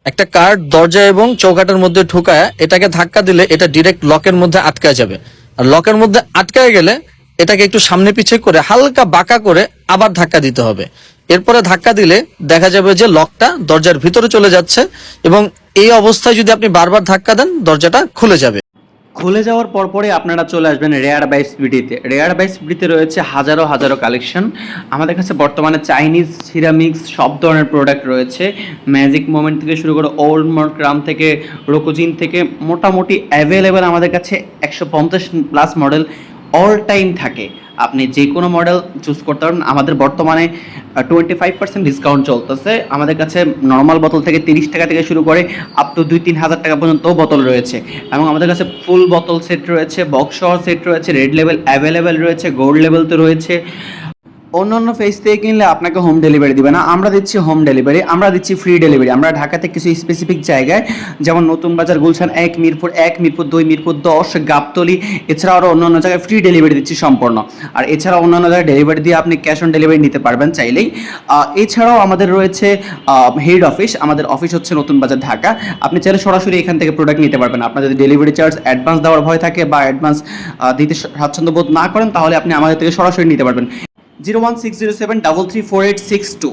একটা কার্ড দরজা এবং চৌকাঠের মধ্যে ঢুকায় এটাকে ধাক্কা দিলে এটা ডিরেক্ট লকের মধ্যে আটকায় যাবে। আর লকের মধ্যে আটকায় গেলে এটাকে একটু সামনে পিছে করে হালকা বাঁকা করে আবার ধাক্কা দিতে হবে। এরপরে ধাক্কা দিলে দেখা যাবে যে লকটা দরজার ভিতরে চলে যাচ্ছে, এবং এই অবস্থায় যদি আপনি বারবার ধাক্কা দেন দরজাটা খুলে যাবে। খুলে যাওয়ার পরপরই আপনারা চলে আসবেন রেয়ার বাই স্পিডিতে। রেয়ার বাই স্পিডিতে রয়েছে হাজারো হাজারো কালেকশন। আমাদের কাছে বর্তমানে চাইনিজ, সিরামিক্স সব ধরনের প্রোডাক্ট রয়েছে। ম্যাজিক মোমেন্ট থেকে শুরু করে ওল্ড মনোগ্রাম থেকে রোকোজিন থেকে মোটামুটি অ্যাভেলেবেল আমাদের কাছে 150+ মডেল অল টাইম থাকে। আপনি যে কোনো মডেল চুজ করতে পারেন। আমাদের বর্তমানে 25% ডিসকাউন্ট চলতেছে। আমাদের কাছে নর্মাল বোতল থেকে 30 টাকা থেকে শুরু করে আপ টু 2-3 হাজার টাকা পর্যন্ত বোতল রয়েছে, এবং আমাদের কাছে ফুল বোতল সেট রয়েছে, বক্স সহ সেট রয়েছে, রেড লেভেল অ্যাভেলেবেল রয়েছে, গোল্ড লেভেল তো রয়েছে। অন্য অন্য ফেজ থেকে কিনলে আপনাকে হোম ডেলিভারি দিবে না, আমরা দিচ্ছি হোম ডেলিভারি, আমরা দিচ্ছি ফ্রি ডেলিভারি। আমরা ঢাকাতে কিছু স্পেসিফিক জায়গায়, যেমন নতুন বাজার, গুলশান 1, মিরপুর 1, মিরপুর 2, মিরপুর 10, গাবতলী, এছাড়া আরও অন্য অন্য জায়গায় ফ্রি ডেলিভারি দিচ্ছি সম্পূর্ণ। আর এছাড়া অন্যান্য জায়গায় ডেলিভারি দিয়ে আপনি ক্যাশ অন ডেলিভারি নিতে পারবেন চাইলেই। এছাড়াও আমাদের রয়েছে হেড অফিস। আমাদের অফিস হচ্ছে নতুন বাজার, ঢাকা। আপনি চাইলে সরাসরি এখান থেকে প্রোডাক্ট নিতে পারবেন। আপনার যদি ডেলিভারি চার্জ অ্যাডভান্স দেওয়ার ভয় থাকে বা অ্যাডভান্স দিতে স্বাচ্ছন্দ্য বোধ না করেন, তাহলে আপনি আমাদের থেকে সরাসরি নিতে পারবেন। 01607 334862।